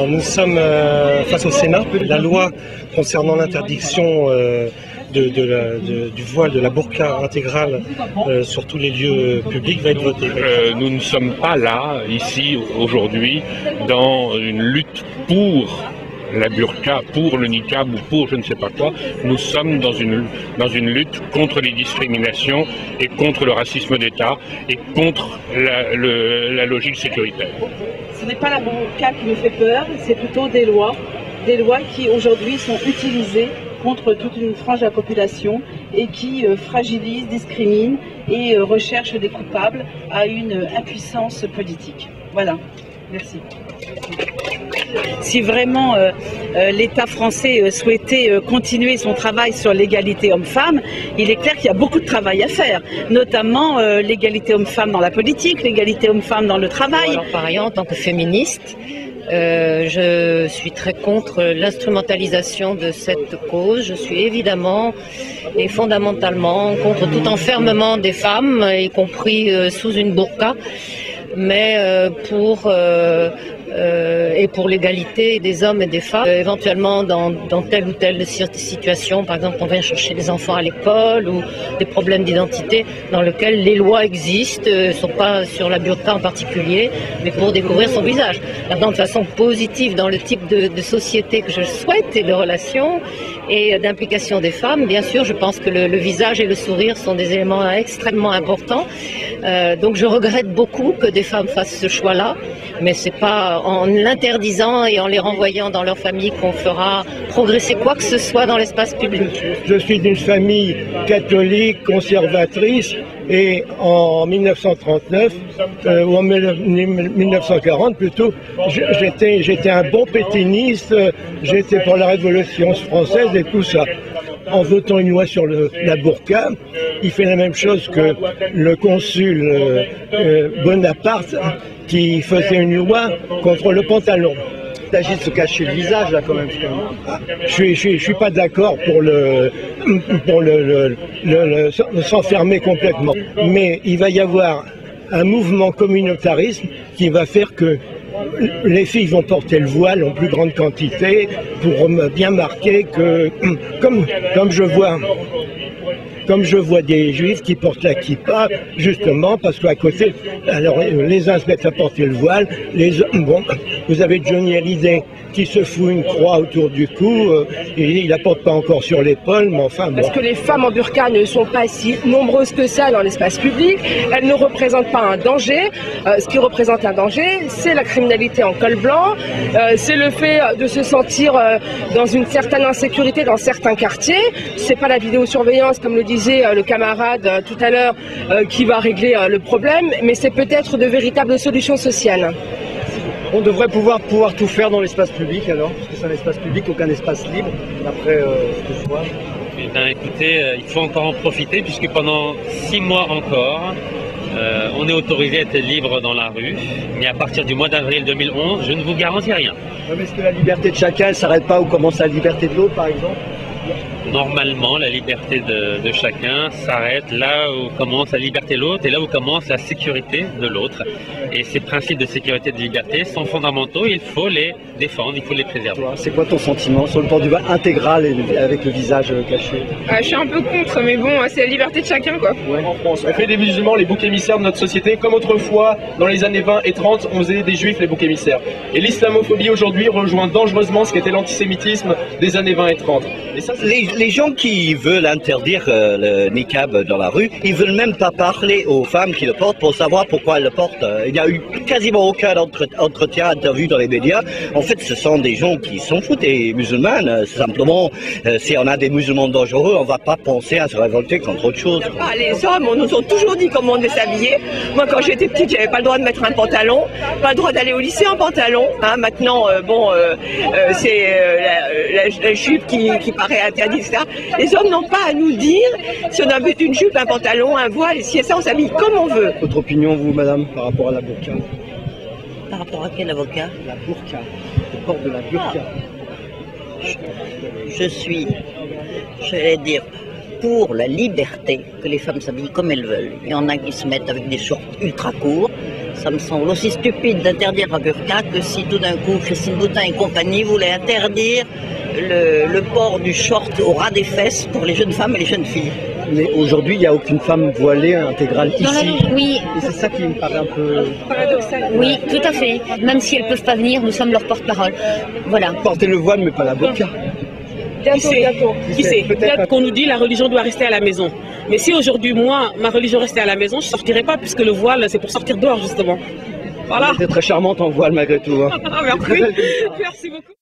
Nous sommes face au Sénat. La loi concernant l'interdiction du voile, de la burqa intégrale sur tous les lieux publics va être votée. Nous ne sommes pas là, ici, aujourd'hui, dans une lutte pour la burqa, pour le niqab ou pour je ne sais pas quoi. Nous sommes dans une lutte contre les discriminations et contre le racisme d'État et contre la logique sécuritaire. Ce n'est pas la burqa qui nous fait peur, c'est plutôt des lois qui aujourd'hui sont utilisées contre toute une frange de la population et qui fragilisent, discriminent et recherchent des coupables à une impuissance politique. Voilà, merci. Si vraiment l'État français souhaitait continuer son travail sur l'égalité homme-femme, il est clair qu'il y a beaucoup de travail à faire, notamment l'égalité homme-femme dans la politique, l'égalité homme-femme dans le travail. Alors, pareil, en tant que féministe, je suis très contre l'instrumentalisation de cette cause. Je suis évidemment et fondamentalement contre tout enfermement des femmes, y compris sous une burqa, mais pour l'égalité des hommes et des femmes, éventuellement dans telle ou telle situation, par exemple on vient chercher des enfants à l'école ou des problèmes d'identité dans lesquels les lois existent, ne sont pas sur la burqa en particulier, mais pour découvrir son visage. Maintenant, de façon positive dans le type de société que je souhaite et de relations et d'implication des femmes, bien sûr, je pense que le visage et le sourire sont des éléments extrêmement importants. Donc je regrette beaucoup que des femmes fassent ce choix-là, mais c'est pas en l'interdisant et en les renvoyant dans leur famille qu'on fera progresser quoi que ce soit dans l'espace public. Je suis d'une famille catholique, conservatrice, et en 1939, ou en 1940 plutôt, j'étais un bon pétainiste, j'étais pour la Révolution française et tout ça. En votant une loi sur la burqa, il fait la même chose que le consul Bonaparte qui faisait une loi contre le pantalon. Il s'agit de se cacher le visage là quand même. Je suis pas d'accord pour s'enfermer complètement. Mais il va y avoir un mouvement communautarisme qui va faire que les filles vont porter le voile en plus grande quantité pour bien marquer que, comme je vois des juifs qui portent la kippa, justement, parce qu'à côté, alors les uns se mettent à porter le voile, bon, vous avez Johnny Hallyday qui se fout une croix autour du cou, et il la porte pas encore sur l'épaule, mais enfin bon. Parce que les femmes en burqa ne sont pas si nombreuses que ça dans l'espace public, elles ne représentent pas un danger. Ce qui représente un danger, c'est la criminalité en col blanc, c'est le fait de se sentir dans une certaine insécurité dans certains quartiers. C'est pas la vidéosurveillance, comme le disait le camarade tout à l'heure, qui va régler le problème, mais c'est peut-être de véritables solutions sociales. On devrait pouvoir tout faire dans l'espace public alors, parce que c'est un espace public, aucun espace libre, d'après ce que je vois. Eh bien, écoutez, il faut encore en profiter, puisque pendant 6 mois encore, on est autorisé à être libre dans la rue, mais à partir du mois d'avril 2011, je ne vous garantis rien. Ouais, mais est-ce que la liberté de chacun ne s'arrête pas où commence la liberté de l'autre, par exemple? Normalement, la liberté de chacun s'arrête là où commence la liberté de l'autre et là où commence la sécurité de l'autre. Et ces principes de sécurité et de liberté sont fondamentaux, il faut les défendre, il faut les préserver. C'est quoi ton sentiment sur le port du voile intégral et avec le visage caché? Je suis un peu contre, mais bon, c'est la liberté de chacun, quoi. Ouais. En France, on fait des musulmans les boucs émissaires de notre société, comme autrefois, dans les années 20 et 30, on faisait des juifs les boucs émissaires. Et l'islamophobie aujourd'hui rejoint dangereusement ce qu'était l'antisémitisme des années 20 et 30. Et ça, les gens qui veulent interdire le niqab dans la rue, ils veulent même pas parler aux femmes qui le portent pour savoir pourquoi elles le portent. Il n'y a eu quasiment aucun entretien, interview dans les médias. En fait, ce sont des gens qui s'en foutent et musulmanes. Simplement, si on a des musulmans dangereux, on va pas penser à se révolter contre autre chose. Ah, les hommes, on nous a toujours dit comment on devait s'habiller. Moi, quand j'étais petite, j'avais pas le droit de mettre un pantalon, pas le droit d'aller au lycée en pantalon. Hein, maintenant, c'est la jupe qui paraît interdite, etc. Les hommes n'ont pas à nous dire si on a vu une jupe, un pantalon, un voile, et si ça, on s'habille comme on veut. Votre opinion, vous, madame, par rapport à la burqa? Par rapport à quel avocat? La burqa, le port de la burqa. Je suis, j'allais dire, pour la liberté, que les femmes s'habillent comme elles veulent. Il y en a qui se mettent avec des shorts ultra courts, Ça me semble aussi stupide d'interdire la burqa que si tout d'un coup Christine Boutin et compagnie voulaient interdire le port du short au ras des fesses pour les jeunes femmes et les jeunes filles. Mais aujourd'hui, il n'y a aucune femme voilée intégrale ici. Oui. Et c'est ça qui me paraît un peu paradoxal. Oui, tout à fait. Même si elles ne peuvent pas venir, nous sommes leur porte-parole. Voilà. Porter le voile, mais pas la burqa. Qui sait peut-être qu'on nous dit la religion doit rester à la maison. Mais si aujourd'hui, moi, ma religion restait à la maison, je ne sortirais pas, puisque le voile, c'est pour sortir dehors, justement. Voilà. C'est très charmante en voile, malgré tout. Hein. Merci. Merci beaucoup.